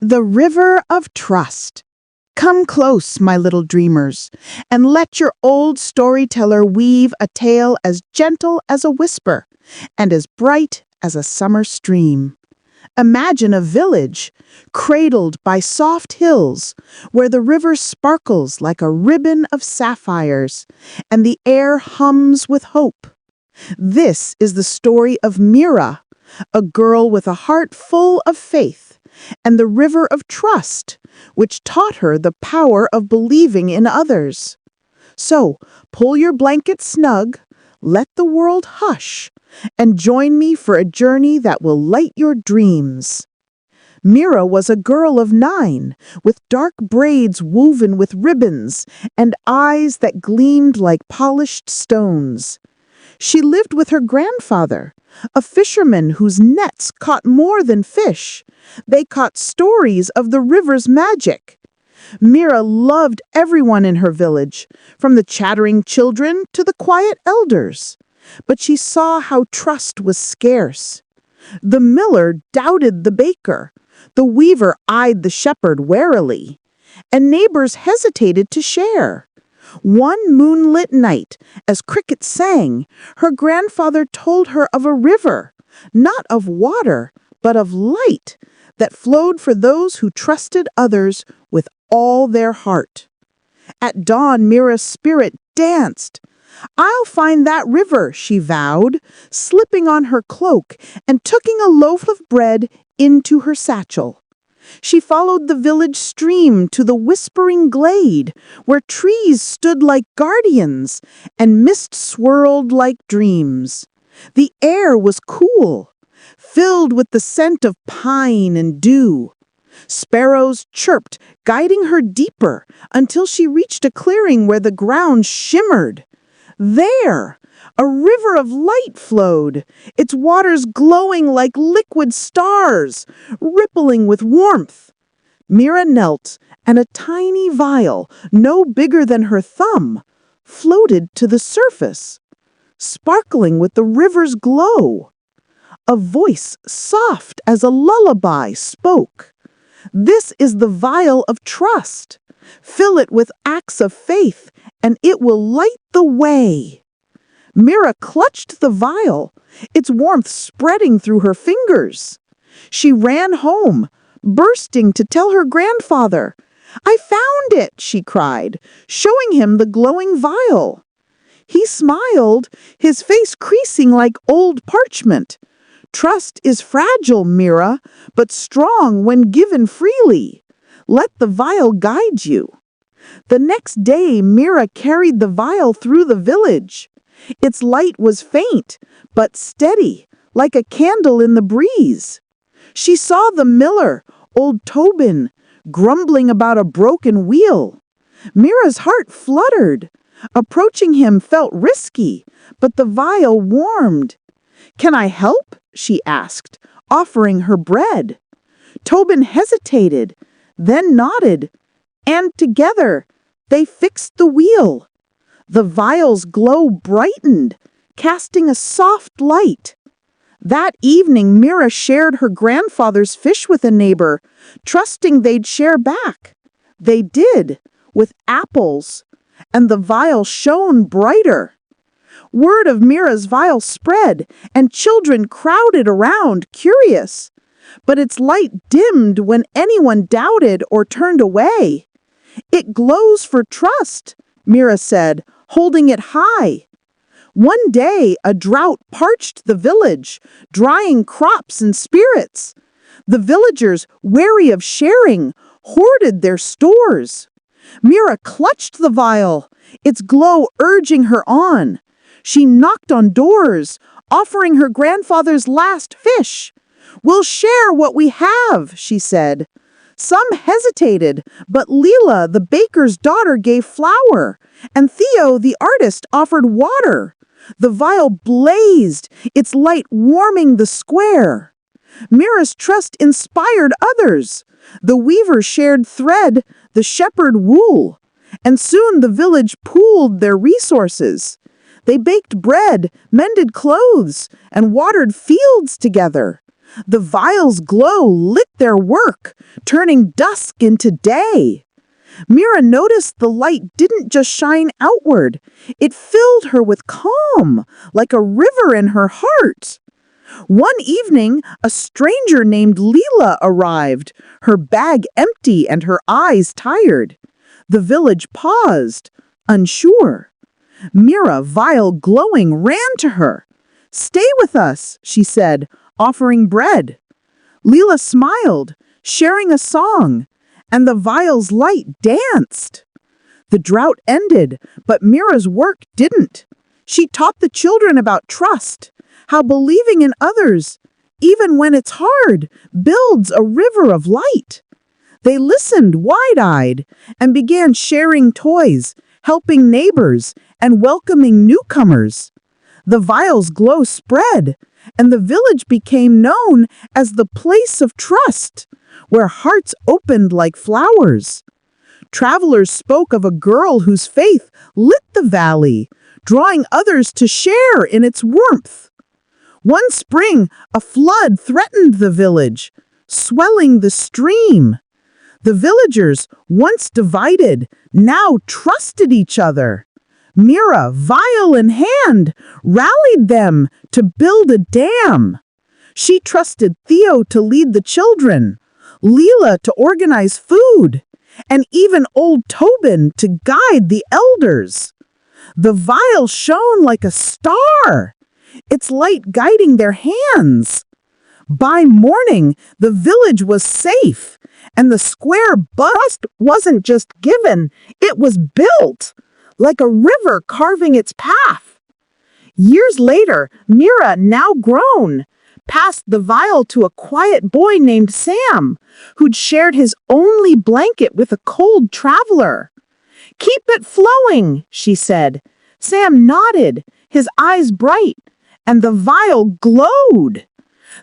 The River of Trust. Come close, my little dreamers, and let your old storyteller weave a tale as gentle as a whisper and as bright as a summer stream. Imagine a village cradled by soft hills where the river sparkles like a ribbon of sapphires and the air hums with hope. This is the story of Mira, a girl with a heart full of faith, and the river of trust, which taught her the power of believing in others. So, pull your blanket snug, let the world hush, and join me for a journey that will light your dreams. Mira was a girl of 9, with dark braids woven with ribbons and eyes that gleamed like polished stones. She lived with her grandfather, a fisherman whose nets caught more than fish. They caught stories of the river's magic. Mira loved everyone in her village, from the chattering children to the quiet elders. But she saw how trust was scarce. The miller doubted the baker, the weaver eyed the shepherd warily, and neighbors hesitated to share. One moonlit night, as crickets sang, her grandfather told her of a river, not of water, but of light, that flowed for those who trusted others with all their heart. At dawn, Mira's spirit danced. "I'll find that river," she vowed, slipping on her cloak and tucking a loaf of bread into her satchel. She followed the village stream to the whispering glade, where trees stood like guardians and mist swirled like dreams. The air was cool, filled with the scent of pine and dew. Sparrows chirped, guiding her deeper until she reached a clearing where the ground shimmered. There, a river of light flowed, its waters glowing like liquid stars, rippling with warmth. Mira knelt, and a tiny vial, no bigger than her thumb, floated to the surface, sparkling with the river's glow. A voice soft as a lullaby spoke. "This is the vial of trust. Fill it with acts of faith, and it will light the way." Mira clutched the vial, its warmth spreading through her fingers. She ran home, bursting to tell her grandfather. "I found it," she cried, showing him the glowing vial. He smiled, his face creasing like old parchment. "Trust is fragile, Mira, but strong when given freely. Let the vial guide you." The next day, Mira carried the vial through the village. Its light was faint, but steady, like a candle in the breeze. She saw the miller, old Tobin, grumbling about a broken wheel. Mira's heart fluttered. Approaching him felt risky, but the vial warmed. "Can I help?" she asked, offering her bread. Tobin hesitated, then nodded, and together they fixed the wheel. The vial's glow brightened, casting a soft light. That evening, Mira shared her grandfather's fish with a neighbor, trusting they'd share back. They did, with apples, and the vial shone brighter. Word of Mira's vial spread, and children crowded around, curious. But its light dimmed when anyone doubted or turned away. "It glows for trust," Mira said, holding it high. One day, a drought parched the village, drying crops and spirits. The villagers, wary of sharing, hoarded their stores. Mira clutched the vial, its glow urging her on. She knocked on doors, offering her grandfather's last fish. "We'll share what we have," she said. Some hesitated, but Leela, the baker's daughter, gave flour, and Theo, the artist, offered water. The vial blazed, its light warming the square. Mira's trust inspired others. The weaver shared thread, the shepherd wool, and soon the village pooled their resources. They baked bread, mended clothes, and watered fields together. The vial's glow lit their work, turning dusk into day. Mira noticed the light didn't just shine outward. It filled her with calm, like a river in her heart. One evening, a stranger named Leela arrived, her bag empty and her eyes tired. The village paused, unsure. Mira, vial glowing, ran to her. "Stay with us," she said, offering bread. Leela smiled, sharing a song, and the vial's light danced. The drought ended, but Mira's work didn't. She taught the children about trust, how believing in others, even when it's hard, builds a river of light. They listened wide-eyed and began sharing toys, helping neighbors, and welcoming newcomers. The vial's glow spread, and the village became known as the place of trust, where hearts opened like flowers. Travelers spoke of a girl whose faith lit the valley, drawing others to share in its warmth. One spring, a flood threatened the village, swelling the stream. The villagers, once divided, now trusted each other. Mira, vial in hand, rallied them to build a dam. She trusted Theo to lead the children, Leela to organize food, and even old Tobin to guide the elders. The vial shone like a star, its light guiding their hands. By morning, the village was safe, and the square bust wasn't just given, it was built, like a river carving its path. Years later, Mira, now grown, passed the vial to a quiet boy named Sam, who'd shared his only blanket with a cold traveler. "Keep it flowing," she said. Sam nodded, his eyes bright, and the vial glowed.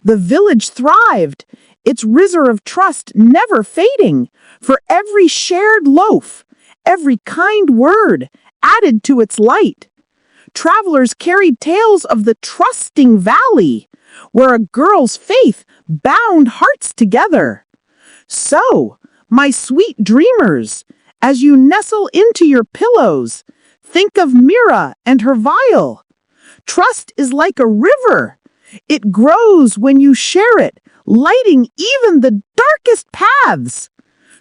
The village thrived, its river of trust never fading, for every shared loaf, every kind word added to its light. Travelers carried tales of the trusting valley, where a girl's faith bound hearts together. So, my sweet dreamers, as you nestle into your pillows, think of Mira and her vial. Trust is like a river. It grows when you share it, lighting even the darkest paths.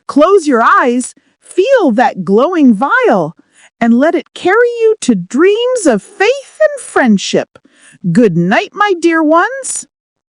Close your eyes, feel that glowing vial, and let it carry you to dreams of faith and friendship. Good night, my dear ones.